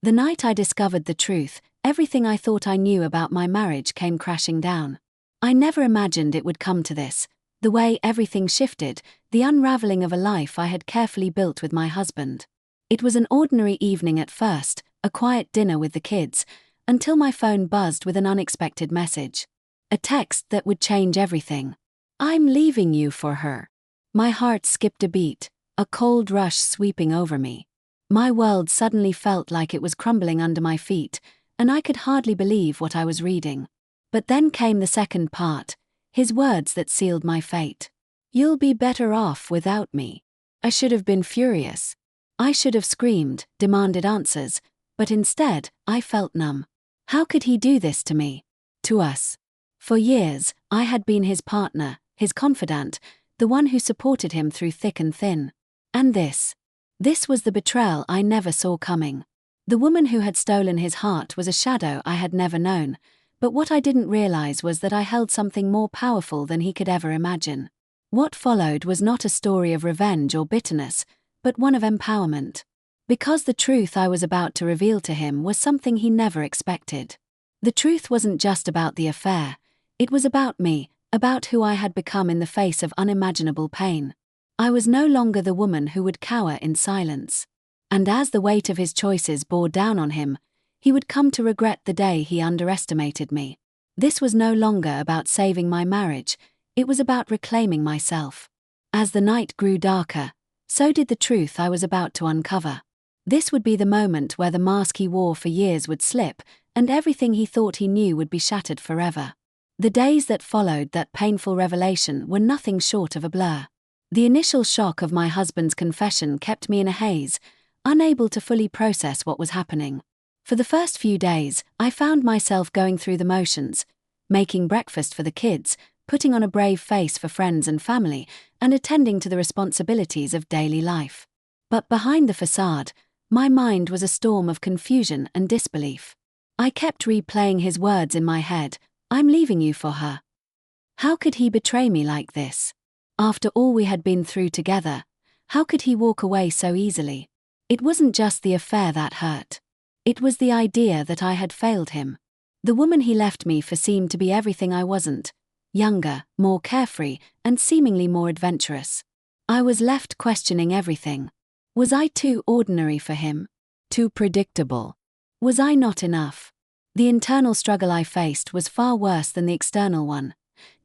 The night I discovered the truth, everything I thought I knew about my marriage came crashing down. I never imagined it would come to this, the way everything shifted, the unraveling of a life I had carefully built with my husband. It was an ordinary evening at first, a quiet dinner with the kids, until my phone buzzed with an unexpected message. A text that would change everything. "I'm leaving you for her." My heart skipped a beat, a cold rush sweeping over me. My world suddenly felt like it was crumbling under my feet, and I could hardly believe what I was reading. But then came the second part, his words that sealed my fate. "You'll be better off without me." I should have been furious. I should have screamed, demanded answers, but instead, I felt numb. How could he do this to me? To us? For years, I had been his partner, his confidant, the one who supported him through thick and thin. And this was the betrayal I never saw coming. The woman who had stolen his heart was a shadow I had never known, but what I didn't realize was that I held something more powerful than he could ever imagine. What followed was not a story of revenge or bitterness, but one of empowerment. Because the truth I was about to reveal to him was something he never expected. The truth wasn't just about the affair, it was about me, about who I had become in the face of unimaginable pain. I was no longer the woman who would cower in silence. And as the weight of his choices bore down on him, he would come to regret the day he underestimated me. This was no longer about saving my marriage, it was about reclaiming myself. As the night grew darker, so did the truth I was about to uncover. This would be the moment where the mask he wore for years would slip, and everything he thought he knew would be shattered forever. The days that followed that painful revelation were nothing short of a blur. The initial shock of my husband's confession kept me in a haze, unable to fully process what was happening. For the first few days, I found myself going through the motions, making breakfast for the kids, putting on a brave face for friends and family, and attending to the responsibilities of daily life. But behind the facade, my mind was a storm of confusion and disbelief. I kept replaying his words in my head, "I'm leaving you for her." How could he betray me like this? After all we had been through together, how could he walk away so easily? It wasn't just the affair that hurt. It was the idea that I had failed him. The woman he left me for seemed to be everything I wasn't. Younger, more carefree, and seemingly more adventurous. I was left questioning everything. Was I too ordinary for him? Too predictable? Was I not enough? The internal struggle I faced was far worse than the external one.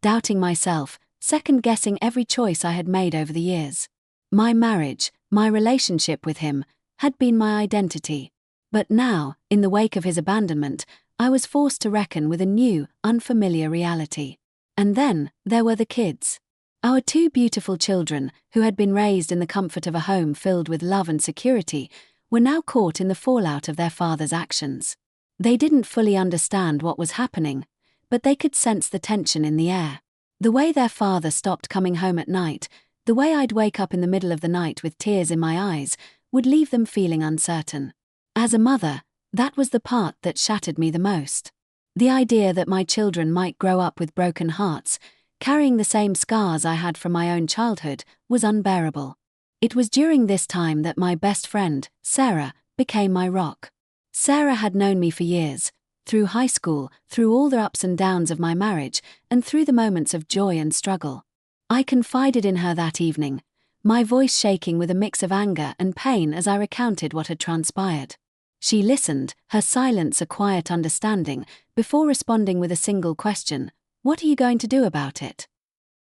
Doubting myself, second-guessing every choice I had made over the years. My marriage, my relationship with him, had been my identity. But now, in the wake of his abandonment, I was forced to reckon with a new, unfamiliar reality. And then, there were the kids. Our two beautiful children, who had been raised in the comfort of a home filled with love and security, were now caught in the fallout of their father's actions. They didn't fully understand what was happening, but they could sense the tension in the air. The way their father stopped coming home at night, the way I'd wake up in the middle of the night with tears in my eyes, would leave them feeling uncertain. As a mother, that was the part that shattered me the most. The idea that my children might grow up with broken hearts, carrying the same scars I had from my own childhood, was unbearable. It was during this time that my best friend, Sarah, became my rock. Sarah had known me for years, through high school, through all the ups and downs of my marriage, and through the moments of joy and struggle. I confided in her that evening, my voice shaking with a mix of anger and pain as I recounted what had transpired. She listened, her silence a quiet understanding, before responding with a single question: "What are you going to do about it?"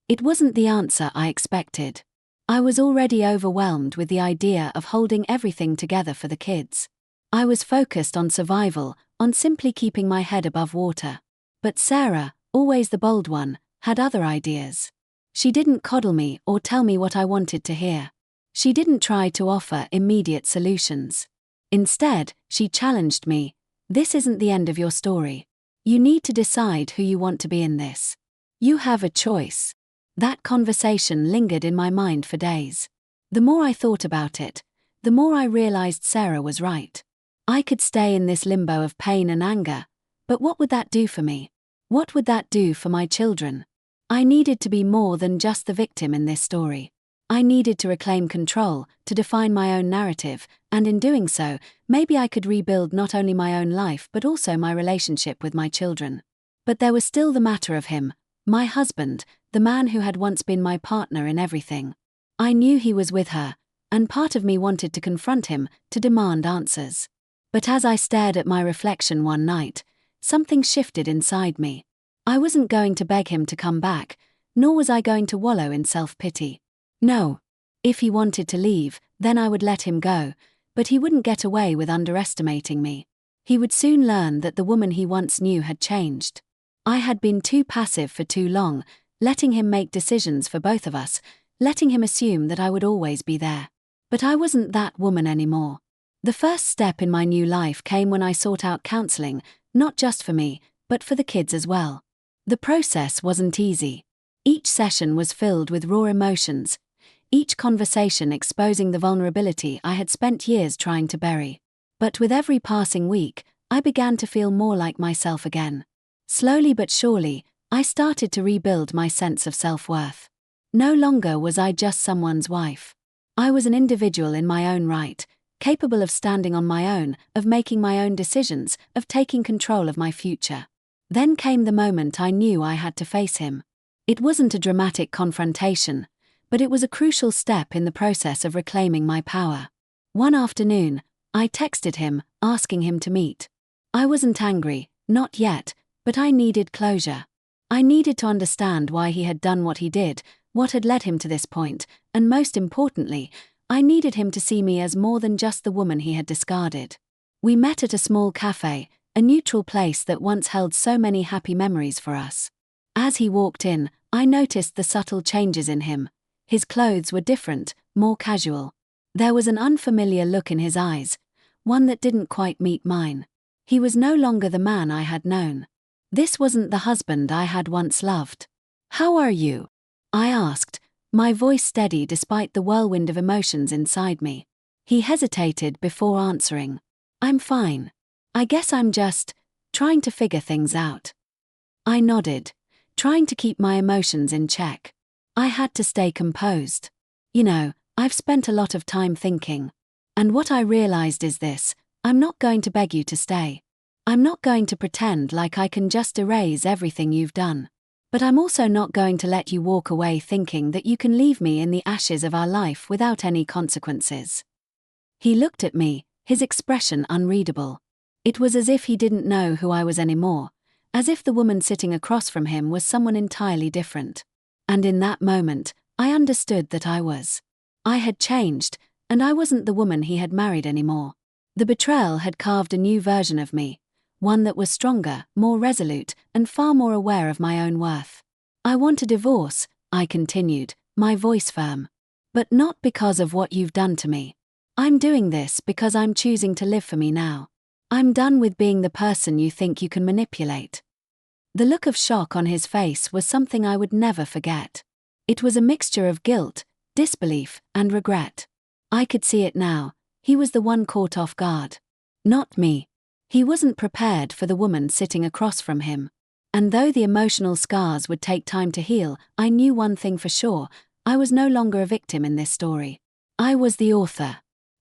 It wasn't the answer I expected. I was already overwhelmed with the idea of holding everything together for the kids. I was focused on survival, on simply keeping my head above water. But Sarah, always the bold one, had other ideas. She didn't coddle me or tell me what I wanted to hear. She didn't try to offer immediate solutions. Instead, she challenged me. "This isn't the end of your story. You need to decide who you want to be in this. You have a choice." That conversation lingered in my mind for days. The more I thought about it, the more I realized Sarah was right. I could stay in this limbo of pain and anger, but what would that do for me? What would that do for my children? I needed to be more than just the victim in this story. I needed to reclaim control, to define my own narrative, and in doing so, maybe I could rebuild not only my own life but also my relationship with my children. But there was still the matter of him, my husband, the man who had once been my partner in everything. I knew he was with her, and part of me wanted to confront him, to demand answers. But as I stared at my reflection one night, something shifted inside me. I wasn't going to beg him to come back, nor was I going to wallow in self-pity. No. If he wanted to leave, then I would let him go, but he wouldn't get away with underestimating me. He would soon learn that the woman he once knew had changed. I had been too passive for too long, letting him make decisions for both of us, letting him assume that I would always be there. But I wasn't that woman anymore. The first step in my new life came when I sought out counseling, not just for me, but for the kids as well. The process wasn't easy. Each session was filled with raw emotions, each conversation exposing the vulnerability I had spent years trying to bury. But with every passing week, I began to feel more like myself again. Slowly but surely, I started to rebuild my sense of self-worth. No longer was I just someone's wife. I was an individual in my own right, capable of standing on my own, of making my own decisions, of taking control of my future. Then came the moment I knew I had to face him. It wasn't a dramatic confrontation, but it was a crucial step in the process of reclaiming my power. One afternoon, I texted him, asking him to meet. I wasn't angry, not yet, but I needed closure. I needed to understand why he had done what he did, what had led him to this point, and most importantly, I needed him to see me as more than just the woman he had discarded. We met at a small cafe, a neutral place that once held so many happy memories for us. As he walked in, I noticed the subtle changes in him. His clothes were different, more casual. There was an unfamiliar look in his eyes, one that didn't quite meet mine. He was no longer the man I had known. This wasn't the husband I had once loved. "How are you?" I asked, my voice steady despite the whirlwind of emotions inside me. He hesitated before answering. "I'm fine. I guess I'm just trying to figure things out." I nodded, trying to keep my emotions in check. I had to stay composed. "You know, I've spent a lot of time thinking. And what I realized is this: I'm not going to beg you to stay. I'm not going to pretend like I can just erase everything you've done. But I'm also not going to let you walk away thinking that you can leave me in the ashes of our life without any consequences." He looked at me, his expression unreadable. It was as if he didn't know who I was anymore, as if the woman sitting across from him was someone entirely different. And in that moment, I understood that I was. I had changed, and I wasn't the woman he had married anymore. The betrayal had carved a new version of me, one that was stronger, more resolute, and far more aware of my own worth. "I want a divorce," I continued, my voice firm. "But not because of what you've done to me. I'm doing this because I'm choosing to live for me now. I'm done with being the person you think you can manipulate." The look of shock on his face was something I would never forget. It was a mixture of guilt, disbelief, and regret. I could see it now. He was the one caught off guard. Not me. He wasn't prepared for the woman sitting across from him. And though the emotional scars would take time to heal, I knew one thing for sure: I was no longer a victim in this story. I was the author.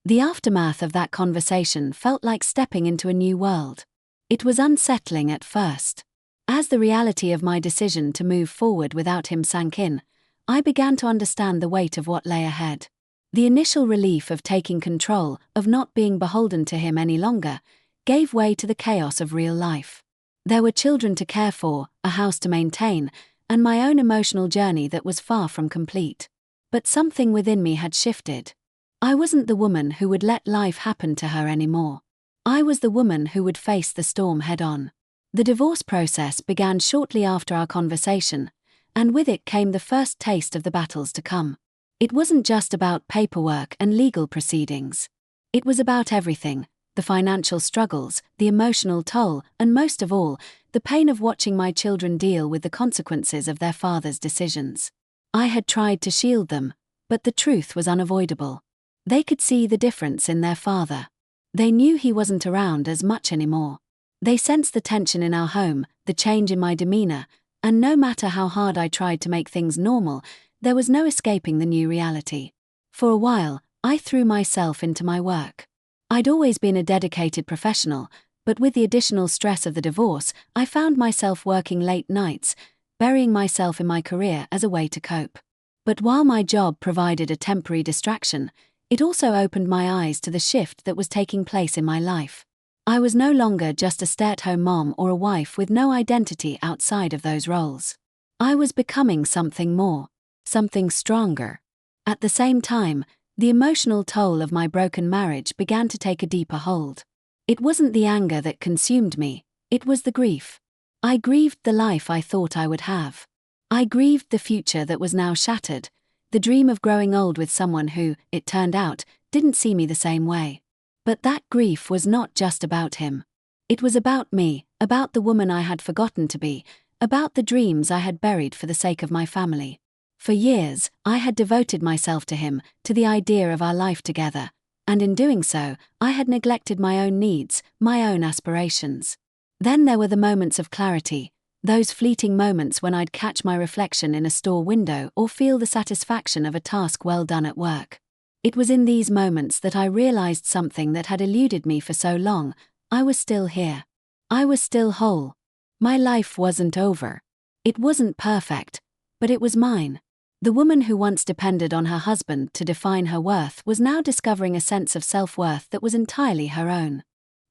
The aftermath of that conversation felt like stepping into a new world. It was unsettling at first. As the reality of my decision to move forward without him sank in, I began to understand the weight of what lay ahead. The initial relief of taking control, of not being beholden to him any longer, gave way to the chaos of real life. There were children to care for, a house to maintain, and my own emotional journey that was far from complete. But something within me had shifted. I wasn't the woman who would let life happen to her anymore. I was the woman who would face the storm head-on. The divorce process began shortly after our conversation, and with it came the first taste of the battles to come. It wasn't just about paperwork and legal proceedings. It was about everything: the financial struggles, the emotional toll, and most of all, the pain of watching my children deal with the consequences of their father's decisions. I had tried to shield them, but the truth was unavoidable. They could see the difference in their father. They knew he wasn't around as much anymore. They sensed the tension in our home, the change in my demeanor, and no matter how hard I tried to make things normal, There was no escaping the new reality. For a while, I threw myself into my work. I'd always been a dedicated professional, but with the additional stress of the divorce, I found myself working late nights, burying myself in my career as a way to cope. But while my job provided a temporary distraction, it also opened my eyes to the shift that was taking place in my life. I was no longer just a stay-at-home mom or a wife with no identity outside of those roles. I was becoming something more, something stronger. At the same time, the emotional toll of my broken marriage began to take a deeper hold. It wasn't the anger that consumed me, it was the grief. I grieved the life I thought I would have. I grieved the future that was now shattered, the dream of growing old with someone who, it turned out, didn't see me the same way. But that grief was not just about him. It was about me, about the woman I had forgotten to be, about the dreams I had buried for the sake of my family. For years, I had devoted myself to him, to the idea of our life together, and in doing so, I had neglected my own needs, my own aspirations. Then there were the moments of clarity, those fleeting moments when I'd catch my reflection in a store window or feel the satisfaction of a task well done at work. It was in these moments that I realized something that had eluded me for so long. I was still here. I was still whole. My life wasn't over. It wasn't perfect, but it was mine. The woman who once depended on her husband to define her worth was now discovering a sense of self-worth that was entirely her own.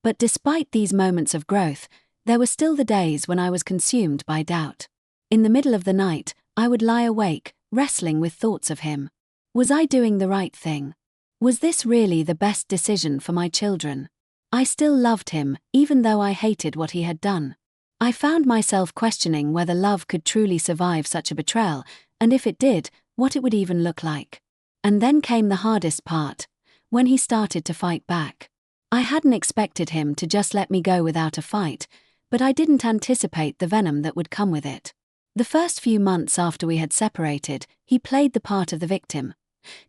But despite these moments of growth, there were still the days when I was consumed by doubt. In the middle of the night, I would lie awake, wrestling with thoughts of him. Was I doing the right thing? Was this really the best decision for my children? I still loved him, even though I hated what he had done. I found myself questioning whether love could truly survive such a betrayal, and if it did, what it would even look like. And then came the hardest part, when he started to fight back. I hadn't expected him to just let me go without a fight, but I didn't anticipate the venom that would come with it. The first few months after we had separated, he played the part of the victim,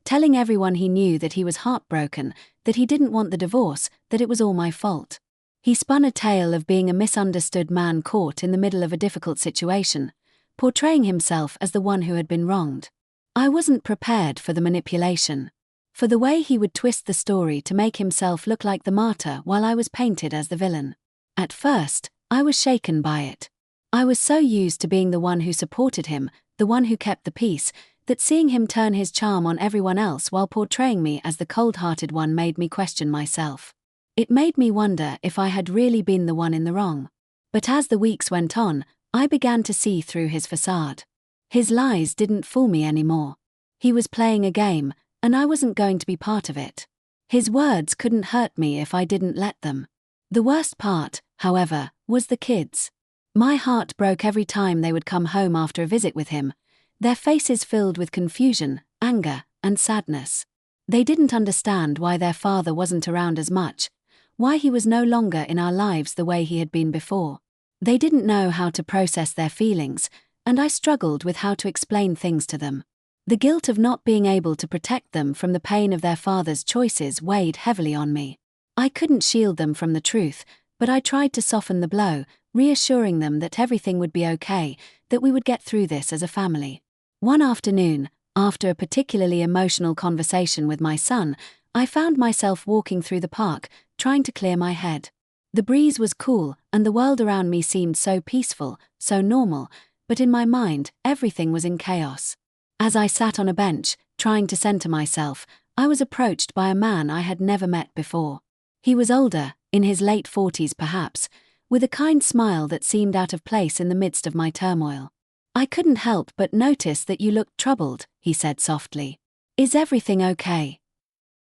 telling everyone he knew that he was heartbroken, that he didn't want the divorce, that it was all my fault. He spun a tale of being a misunderstood man caught in the middle of a difficult situation, portraying himself as the one who had been wronged. I wasn't prepared for the manipulation, for the way he would twist the story to make himself look like the martyr while I was painted as the villain. At first, I was shaken by it. I was so used to being the one who supported him, the one who kept the peace, that seeing him turn his charm on everyone else while portraying me as the cold-hearted one made me question myself. It made me wonder if I had really been the one in the wrong. But as the weeks went on, I began to see through his facade. His lies didn't fool me anymore. He was playing a game, and I wasn't going to be part of it. His words couldn't hurt me if I didn't let them. The worst part, however, was the kids. My heart broke every time they would come home after a visit with him, their faces filled with confusion, anger, and sadness. They didn't understand why their father wasn't around as much, why he was no longer in our lives the way he had been before. They didn't know how to process their feelings, and I struggled with how to explain things to them. The guilt of not being able to protect them from the pain of their father's choices weighed heavily on me. I couldn't shield them from the truth, but I tried to soften the blow, reassuring them that everything would be okay, that we would get through this as a family. One afternoon, after a particularly emotional conversation with my son, I found myself walking through the park, trying to clear my head. The breeze was cool, and the world around me seemed so peaceful, so normal, but in my mind, everything was in chaos. As I sat on a bench, trying to center myself, I was approached by a man I had never met before. He was older, in his late 40s perhaps, with a kind smile that seemed out of place in the midst of my turmoil. "I couldn't help but notice that you looked troubled," he said softly. "Is everything okay?"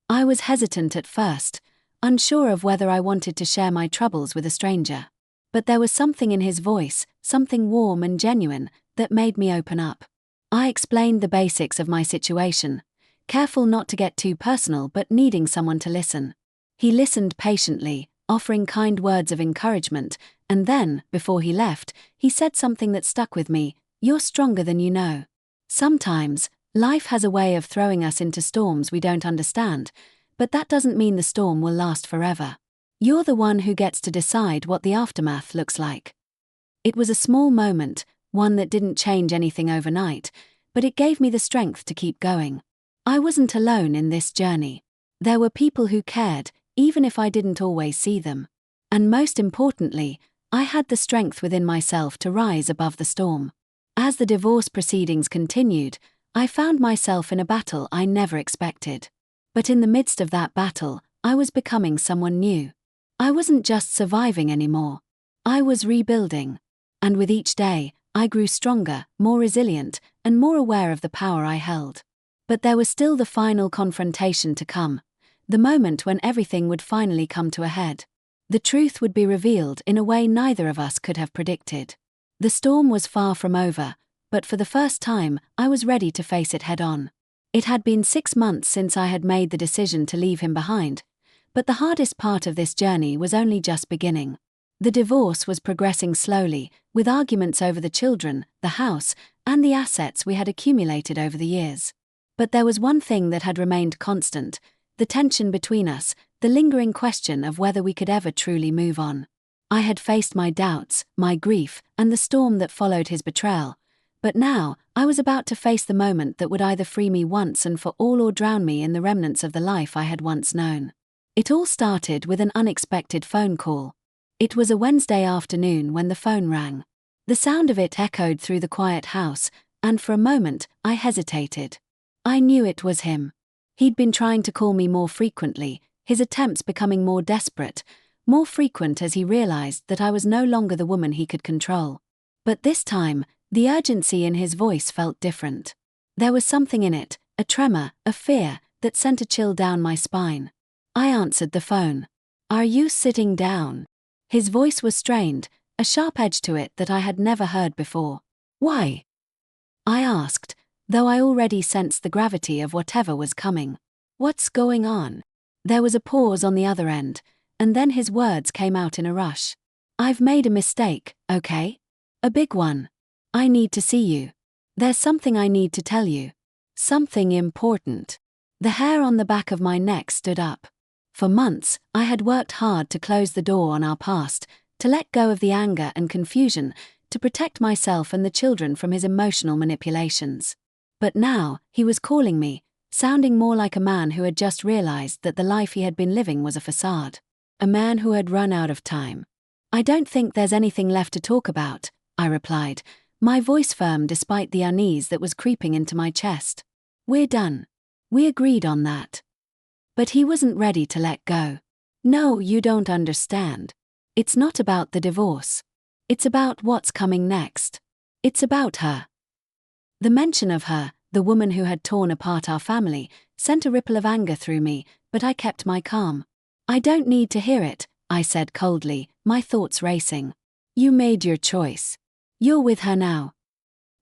I was hesitant at first, unsure of whether I wanted to share my troubles with a stranger. But there was something in his voice, something warm and genuine, that made me open up. I explained the basics of my situation, careful not to get too personal but needing someone to listen. He listened patiently, offering kind words of encouragement, and then, before he left, he said something that stuck with me: "You're stronger than you know." Sometimes, life has a way of throwing us into storms we don't understand, but that doesn't mean the storm will last forever. You're the one who gets to decide what the aftermath looks like. It was a small moment, one that didn't change anything overnight, but it gave me the strength to keep going. I wasn't alone in this journey. There were people who cared, even if I didn't always see them. And most importantly, I had the strength within myself to rise above the storm. As the divorce proceedings continued, I found myself in a battle I never expected. But in the midst of that battle, I was becoming someone new. I wasn't just surviving anymore. I was rebuilding. And with each day, I grew stronger, more resilient, and more aware of the power I held. But there was still the final confrontation to come, the moment when everything would finally come to a head. The truth would be revealed in a way neither of us could have predicted. The storm was far from over, but for the first time, I was ready to face it head-on. It had been 6 months since I had made the decision to leave him behind, but the hardest part of this journey was only just beginning. The divorce was progressing slowly, with arguments over the children, the house, and the assets we had accumulated over the years. But there was one thing that had remained constant: the tension between us, the lingering question of whether we could ever truly move on. I had faced my doubts, my grief, and the storm that followed his betrayal, but now I was about to face the moment that would either free me once and for all or drown me in the remnants of the life I had once known. It all started with an unexpected phone call. It was a Wednesday afternoon when the phone rang. The sound of it echoed through the quiet house, and for a moment I hesitated. I knew it was him. He'd been trying to call me more frequently, his attempts becoming more desperate, more frequent as he realized that I was no longer the woman he could control. But this time, the urgency in his voice felt different. There was something in it, a tremor, a fear, that sent a chill down my spine. I answered the phone. "Are you sitting down?" His voice was strained, a sharp edge to it that I had never heard before. "Why?" I asked, though I already sensed the gravity of whatever was coming. "What's going on?" There was a pause on the other end, and then his words came out in a rush. "I've made a mistake, okay? A big one. I need to see you. There's something I need to tell you. Something important." The hair on the back of my neck stood up. For months, I had worked hard to close the door on our past, to let go of the anger and confusion, to protect myself and the children from his emotional manipulations. But now, he was calling me, sounding more like a man who had just realized that the life he had been living was a facade. A man who had run out of time. "I don't think there's anything left to talk about," I replied, my voice firm despite the unease that was creeping into my chest. "We're done. We agreed on that." But he wasn't ready to let go. "No, you don't understand. It's not about the divorce. It's about what's coming next. It's about her." The mention of her, the woman who had torn apart our family, sent a ripple of anger through me, but I kept my calm. "I don't need to hear it," I said coldly, my thoughts racing. "You made your choice. You're with her now."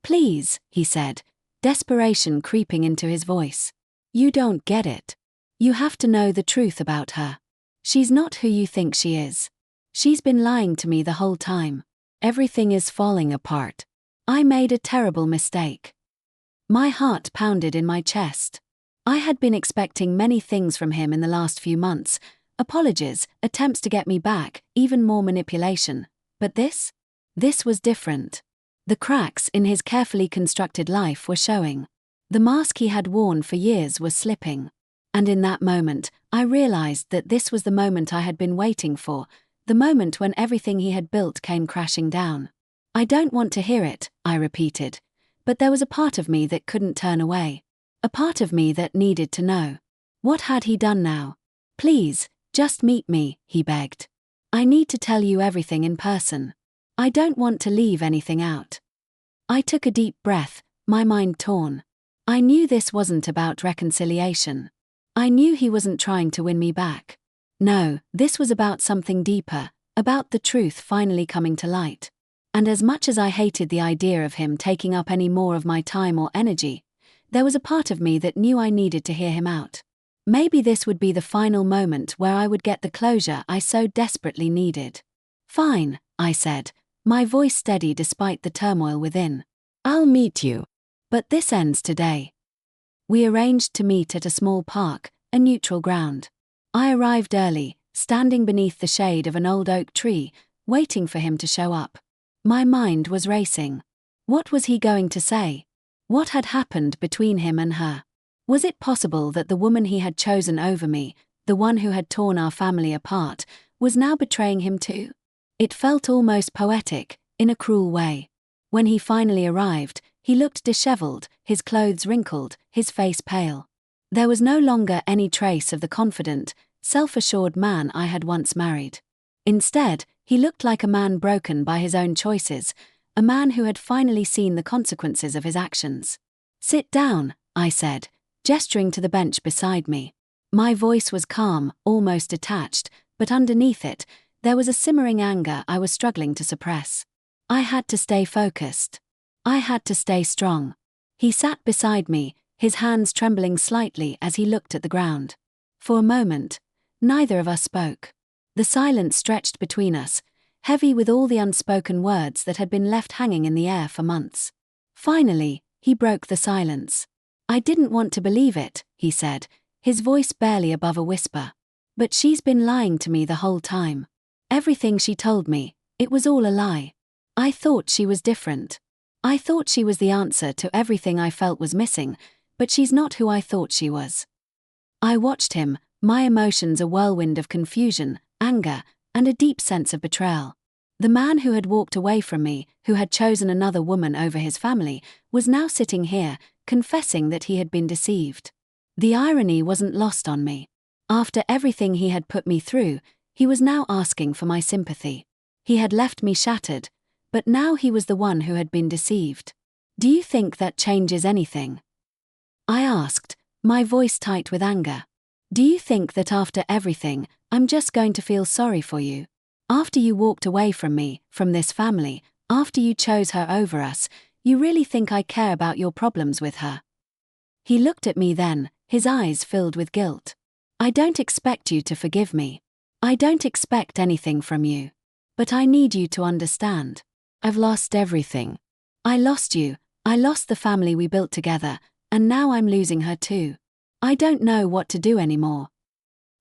"Please," he said, desperation creeping into his voice. "You don't get it. You have to know the truth about her. She's not who you think she is. She's been lying to me the whole time. Everything is falling apart. I made a terrible mistake." My heart pounded in my chest. I had been expecting many things from him in the last few months: apologies, attempts to get me back, even more manipulation. But this was different. The cracks in his carefully constructed life were showing. The mask he had worn for years was slipping. And in that moment, I realized that this was the moment I had been waiting for, the moment when everything he had built came crashing down. "I don't want to hear it," I repeated, but there was a part of me that couldn't turn away. A part of me that needed to know. What had he done now? "Please, just meet me," he begged. "I need to tell you everything in person. I don't want to leave anything out." I took a deep breath, my mind torn. I knew this wasn't about reconciliation. I knew he wasn't trying to win me back. No, this was about something deeper, about the truth finally coming to light. And as much as I hated the idea of him taking up any more of my time or energy, there was a part of me that knew I needed to hear him out. Maybe this would be the final moment where I would get the closure I so desperately needed. "Fine," I said, my voice steady despite the turmoil within. "I'll meet you. But this ends today." We arranged to meet at a small park, a neutral ground. I arrived early, standing beneath the shade of an old oak tree, waiting for him to show up. My mind was racing. What was he going to say? What had happened between him and her? Was it possible that the woman he had chosen over me, the one who had torn our family apart, was now betraying him too? It felt almost poetic, in a cruel way. When he finally arrived, he looked disheveled, his clothes wrinkled, his face pale. There was no longer any trace of the confident, self-assured man I had once married. Instead, he looked like a man broken by his own choices, a man who had finally seen the consequences of his actions. "Sit down," I said, gesturing to the bench beside me. My voice was calm, almost detached, but underneath it, there was a simmering anger I was struggling to suppress. I had to stay focused. I had to stay strong. He sat beside me, his hands trembling slightly as he looked at the ground. For a moment, neither of us spoke. The silence stretched between us, heavy with all the unspoken words that had been left hanging in the air for months. Finally, he broke the silence. "I didn't want to believe it," he said, his voice barely above a whisper. "But she's been lying to me the whole time. Everything she told me, it was all a lie. I thought she was different. I thought she was the answer to everything I felt was missing, but she's not who I thought she was." I watched him, my emotions a whirlwind of confusion, anger, and a deep sense of betrayal. The man who had walked away from me, who had chosen another woman over his family, was now sitting here, confessing that he had been deceived. The irony wasn't lost on me. After everything he had put me through, he was now asking for my sympathy. He had left me shattered, but now he was the one who had been deceived. "Do you think that changes anything?" I asked, my voice tight with anger. "Do you think that after everything, I'm just going to feel sorry for you? After you walked away from me, from this family, after you chose her over us, you really think I care about your problems with her?" He looked at me then, his eyes filled with guilt. "I don't expect you to forgive me. I don't expect anything from you. But I need you to understand. I've lost everything. I lost you, I lost the family we built together, and now I'm losing her too. I don't know what to do anymore."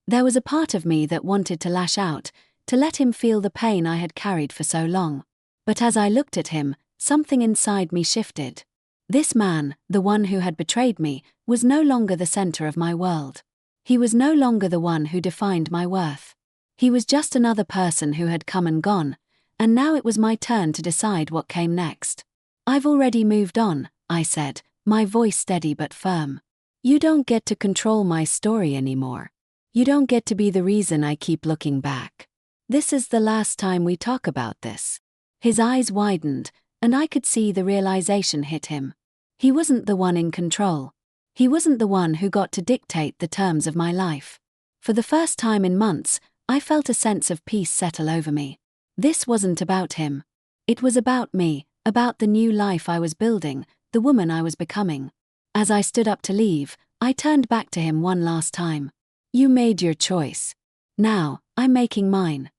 There was a part of me that wanted to lash out, to let him feel the pain I had carried for so long. But as I looked at him, something inside me shifted. This man, the one who had betrayed me, was no longer the center of my world. He was no longer the one who defined my worth. He was just another person who had come and gone, and now it was my turn to decide what came next. "I've already moved on," I said, my voice steady but firm. "You don't get to control my story anymore. You don't get to be the reason I keep looking back. This is the last time we talk about this." His eyes widened, and I could see the realization hit him. He wasn't the one in control. He wasn't the one who got to dictate the terms of my life. For the first time in months, I felt a sense of peace settle over me. This wasn't about him. It was about me, about the new life I was building, the woman I was becoming. As I stood up to leave, I turned back to him one last time. "You made your choice. Now, I'm making mine."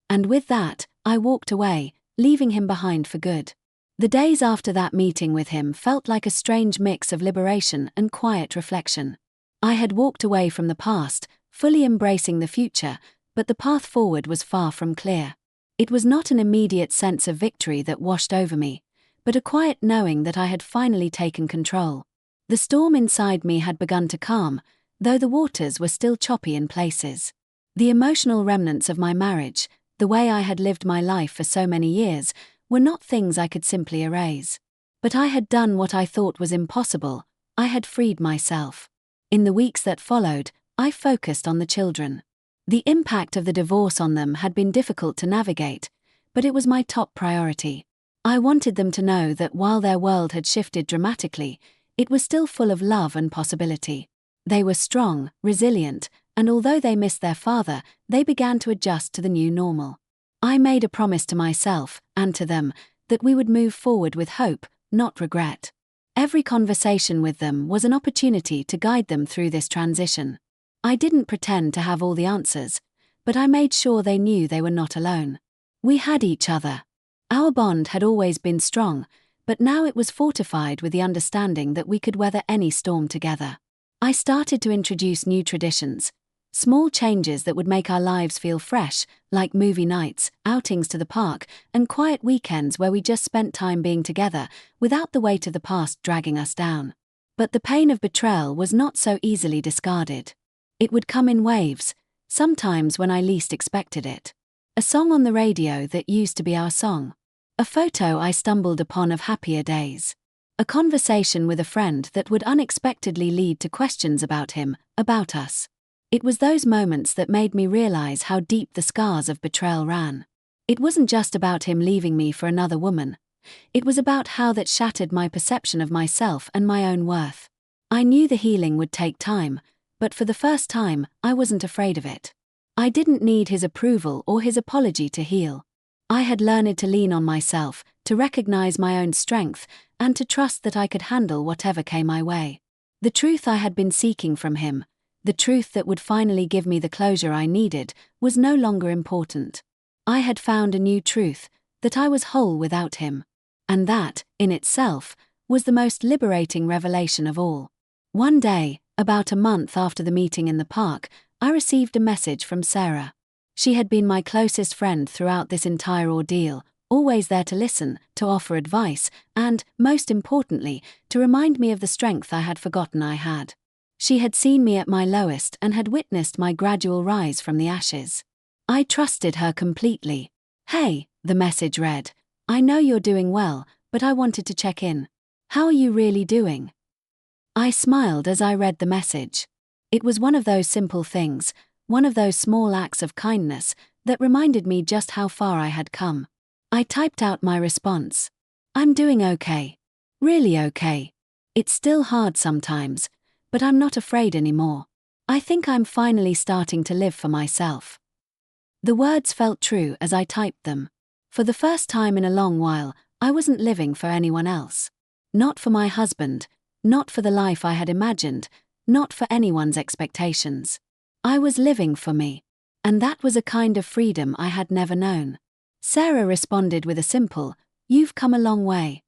And with that, I walked away, leaving him behind for good. The days after that meeting with him felt like a strange mix of liberation and quiet reflection. I had walked away from the past, fully embracing the future, but the path forward was far from clear. It was not an immediate sense of victory that washed over me, but a quiet knowing that I had finally taken control. The storm inside me had begun to calm, though the waters were still choppy in places. The emotional remnants of my marriage, the way I had lived my life for so many years, were not things I could simply erase. But I had done what I thought was impossible. I had freed myself. In the weeks that followed, I focused on the children. The impact of the divorce on them had been difficult to navigate, but it was my top priority. I wanted them to know that while their world had shifted dramatically, it was still full of love and possibility. They were strong, resilient, and although they missed their father, they began to adjust to the new normal. I made a promise to myself, and to them, that we would move forward with hope, not regret. Every conversation with them was an opportunity to guide them through this transition. I didn't pretend to have all the answers, but I made sure they knew they were not alone. We had each other. Our bond had always been strong, but now it was fortified with the understanding that we could weather any storm together. I started to introduce new traditions, Small changes that would make our lives feel fresh, like movie nights, outings to the park, and quiet weekends where we just spent time being together, without the weight of the past dragging us down. But the pain of betrayal was not so easily discarded. It would come in waves, sometimes when I least expected it. A song on the radio that used to be our song. A photo I stumbled upon of happier days. A conversation with a friend that would unexpectedly lead to questions about him, about us. It was those moments that made me realize how deep the scars of betrayal ran. It wasn't just about him leaving me for another woman. It was about how that shattered my perception of myself and my own worth. I knew the healing would take time, but for the first time, I wasn't afraid of it. I didn't need his approval or his apology to heal. I had learned to lean on myself, to recognize my own strength, and to trust that I could handle whatever came my way. The truth I had been seeking from him, the truth that would finally give me the closure I needed, was no longer important. I had found a new truth, that I was whole without him. And that, in itself, was the most liberating revelation of all. One day, about a month after the meeting in the park, I received a message from Sarah. She had been my closest friend throughout this entire ordeal, always there to listen, to offer advice, and, most importantly, to remind me of the strength I had forgotten I had. She had seen me at my lowest and had witnessed my gradual rise from the ashes. I trusted her completely. "Hey," the message read, "I know you're doing well, but I wanted to check in. How are you really doing?" I smiled as I read the message. It was one of those simple things, one of those small acts of kindness, that reminded me just how far I had come. I typed out my response. "I'm doing okay. Really okay. It's still hard sometimes, but I'm not afraid anymore. I think I'm finally starting to live for myself." The words felt true as I typed them. For the first time in a long while, I wasn't living for anyone else. Not for my husband, not for the life I had imagined, not for anyone's expectations. I was living for me. And that was a kind of freedom I had never known. Sarah responded with a simple, "You've come a long way."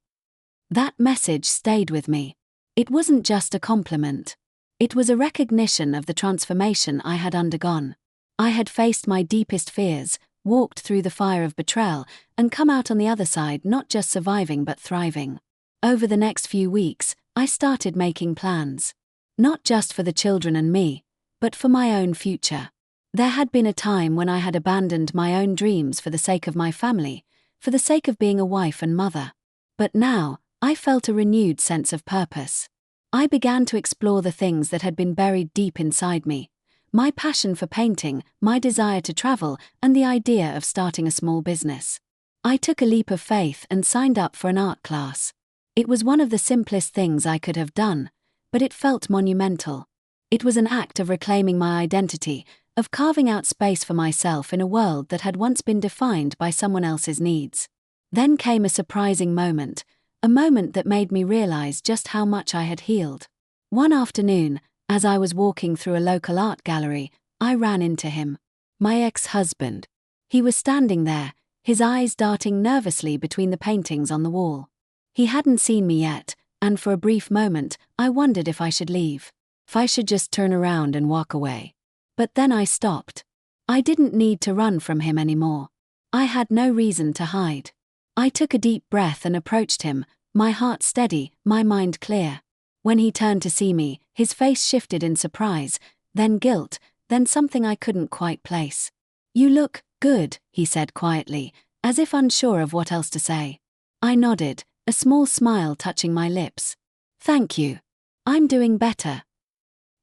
That message stayed with me. It wasn't just a compliment. It was a recognition of the transformation I had undergone. I had faced my deepest fears, walked through the fire of betrayal, and come out on the other side not just surviving but thriving. Over the next few weeks, I started making plans. Not just for the children and me, but for my own future. There had been a time when I had abandoned my own dreams for the sake of my family, for the sake of being a wife and mother. But now, I felt a renewed sense of purpose. I began to explore the things that had been buried deep inside me. My passion for painting, my desire to travel, and the idea of starting a small business. I took a leap of faith and signed up for an art class. It was one of the simplest things I could have done, but it felt monumental. It was an act of reclaiming my identity, of carving out space for myself in a world that had once been defined by someone else's needs. Then came a surprising moment, a moment that made me realize just how much I had healed. One afternoon, as I was walking through a local art gallery, I ran into him. My ex-husband. He was standing there, his eyes darting nervously between the paintings on the wall. He hadn't seen me yet, and for a brief moment, I wondered if I should leave. If I should just turn around and walk away. But then I stopped. I didn't need to run from him anymore. I had no reason to hide. I took a deep breath and approached him, my heart steady, my mind clear. When he turned to see me, his face shifted in surprise, then guilt, then something I couldn't quite place. "You look good," he said quietly, as if unsure of what else to say. I nodded, a small smile touching my lips. "Thank you. I'm doing better."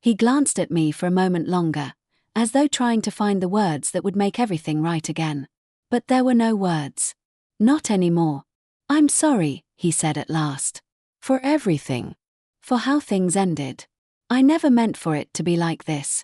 He glanced at me for a moment longer, as though trying to find the words that would make everything right again. But there were no words. "Not anymore. I'm sorry," he said at last. "For everything. For how things ended. I never meant for it to be like this."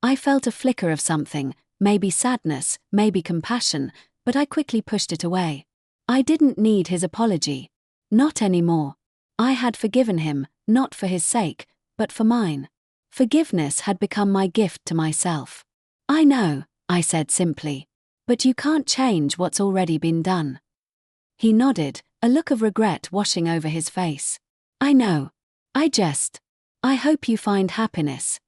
I felt a flicker of something, maybe sadness, maybe compassion, but I quickly pushed it away. I didn't need his apology. Not anymore. I had forgiven him, not for his sake, but for mine. Forgiveness had become my gift to myself. "I know," I said simply. "But you can't change what's already been done." He nodded, a look of regret washing over his face. "I know. I hope you find happiness."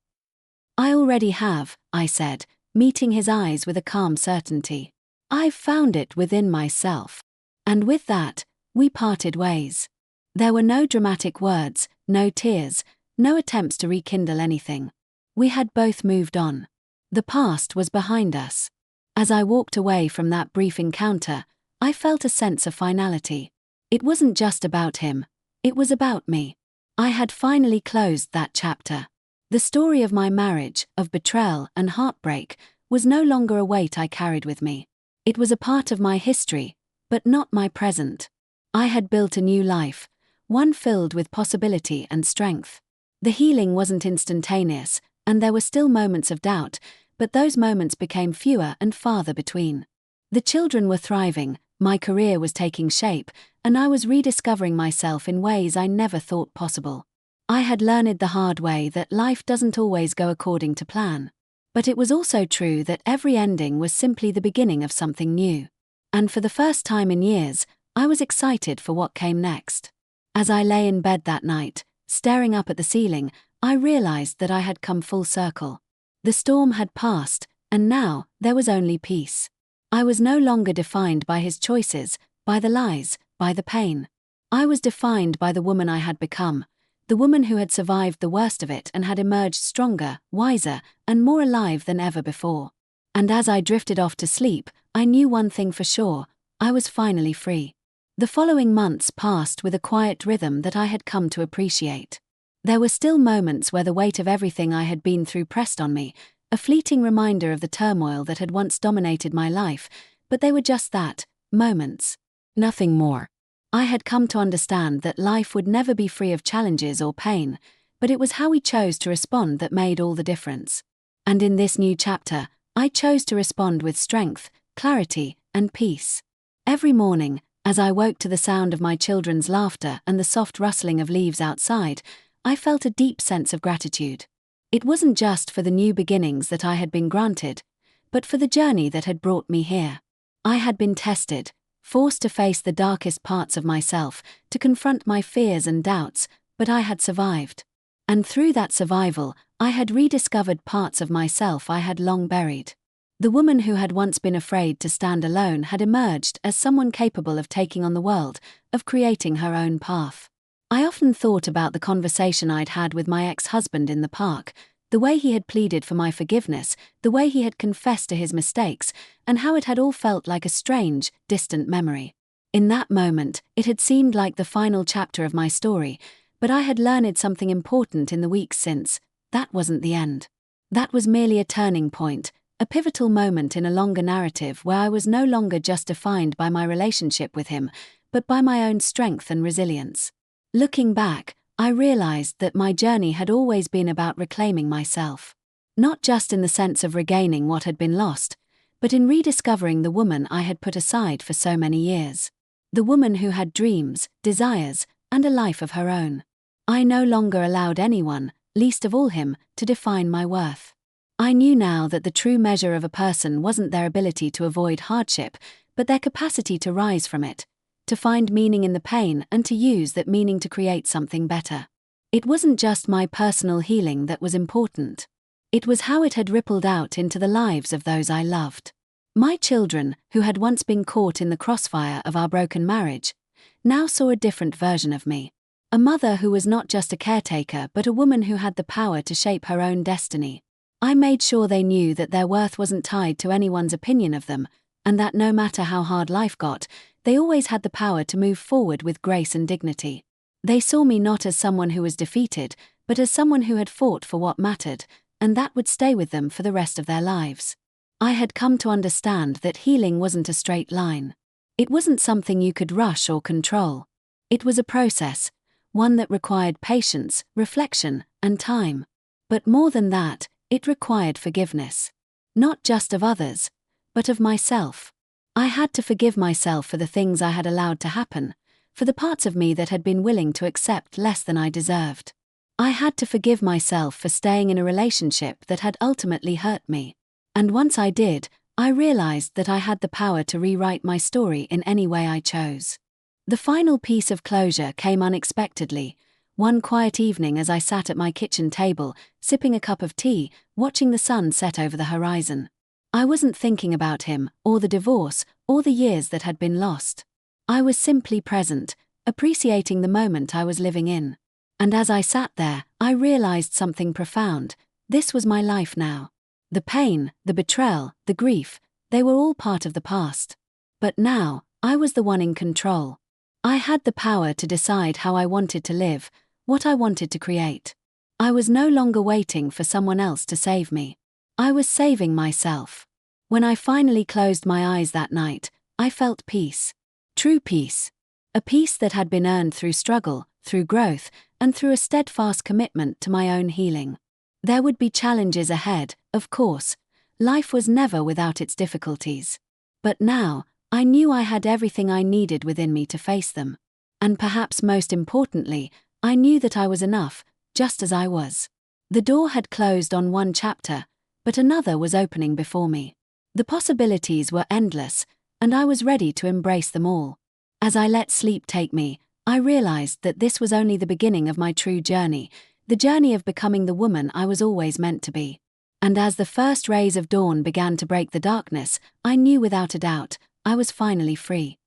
I already have, I said, meeting his eyes with a calm certainty. I've found it within myself. And with that, we parted ways. There were no dramatic words, no tears, no attempts to rekindle anything. We had both moved on. The past was behind us. As I walked away from that brief encounter, I felt a sense of finality. It wasn't just about him, it was about me. I had finally closed that chapter. The story of my marriage, of betrayal and heartbreak, was no longer a weight I carried with me. It was a part of my history, but not my present. I had built a new life, one filled with possibility and strength. The healing wasn't instantaneous, and there were still moments of doubt, but those moments became fewer and farther between. The children were thriving, my career was taking shape, and I was rediscovering myself in ways I never thought possible. I had learned the hard way that life doesn't always go according to plan. But it was also true that every ending was simply the beginning of something new. And for the first time in years, I was excited for what came next. As I lay in bed that night, staring up at the ceiling, I realized that I had come full circle. The storm had passed, and now there was only peace. I was no longer defined by his choices, by the lies, by the pain. I was defined by the woman I had become, the woman who had survived the worst of it and had emerged stronger, wiser, and more alive than ever before. And as I drifted off to sleep, I knew one thing for sure: I was finally free. The following months passed with a quiet rhythm that I had come to appreciate. There were still moments where the weight of everything I had been through pressed on me, a fleeting reminder of the turmoil that had once dominated my life, but they were just that, moments. Nothing more. I had come to understand that life would never be free of challenges or pain, but it was how we chose to respond that made all the difference. And in this new chapter, I chose to respond with strength, clarity, and peace. Every morning, as I woke to the sound of my children's laughter and the soft rustling of leaves outside, I felt a deep sense of gratitude. It wasn't just for the new beginnings that I had been granted, but for the journey that had brought me here. I had been tested, forced to face the darkest parts of myself, to confront my fears and doubts, but I had survived. And through that survival, I had rediscovered parts of myself I had long buried. The woman who had once been afraid to stand alone had emerged as someone capable of taking on the world, of creating her own path. I often thought about the conversation I'd had with my ex-husband in the park, the way he had pleaded for my forgiveness, the way he had confessed to his mistakes, and how it had all felt like a strange, distant memory. In that moment, it had seemed like the final chapter of my story, but I had learned something important in the weeks since. That wasn't the end. That was merely a turning point, a pivotal moment in a longer narrative where I was no longer just defined by my relationship with him, but by my own strength and resilience. Looking back, I realized that my journey had always been about reclaiming myself. Not just in the sense of regaining what had been lost, but in rediscovering the woman I had put aside for so many years. The woman who had dreams, desires, and a life of her own. I no longer allowed anyone, least of all him, to define my worth. I knew now that the true measure of a person wasn't their ability to avoid hardship, but their capacity to rise from it, to find meaning in the pain and to use that meaning to create something better. It wasn't just my personal healing that was important. It was how it had rippled out into the lives of those I loved. My children, who had once been caught in the crossfire of our broken marriage, now saw a different version of me. A mother who was not just a caretaker but a woman who had the power to shape her own destiny. I made sure they knew that their worth wasn't tied to anyone's opinion of them, and that no matter how hard life got, they always had the power to move forward with grace and dignity. They saw me not as someone who was defeated, but as someone who had fought for what mattered, and that would stay with them for the rest of their lives. I had come to understand that healing wasn't a straight line. It wasn't something you could rush or control. It was a process, one that required patience, reflection, and time. But more than that, it required forgiveness. Not just of others, but of myself. I had to forgive myself for the things I had allowed to happen, for the parts of me that had been willing to accept less than I deserved. I had to forgive myself for staying in a relationship that had ultimately hurt me. And once I did, I realized that I had the power to rewrite my story in any way I chose. The final piece of closure came unexpectedly, One quiet evening, as I sat at my kitchen table, sipping a cup of tea, watching the sun set over the horizon, I wasn't thinking about him, or the divorce, or the years that had been lost. I was simply present, appreciating the moment I was living in. And as I sat there, I realized something profound. This was my life now. The pain, the betrayal, the grief, they were all part of the past. But now, I was the one in control. I had the power to decide how I wanted to live, what I wanted to create. I was no longer waiting for someone else to save me. I was saving myself. When I finally closed my eyes that night, I felt peace. True peace. A peace that had been earned through struggle, through growth, and through a steadfast commitment to my own healing. There would be challenges ahead, of course. Life was never without its difficulties. But now, I knew I had everything I needed within me to face them. And perhaps most importantly, I knew that I was enough, just as I was. The door had closed on one chapter, but another was opening before me. The possibilities were endless, and I was ready to embrace them all. As I let sleep take me, I realized that this was only the beginning of my true journey, the journey of becoming the woman I was always meant to be. And as the first rays of dawn began to break the darkness, I knew without a doubt, I was finally free.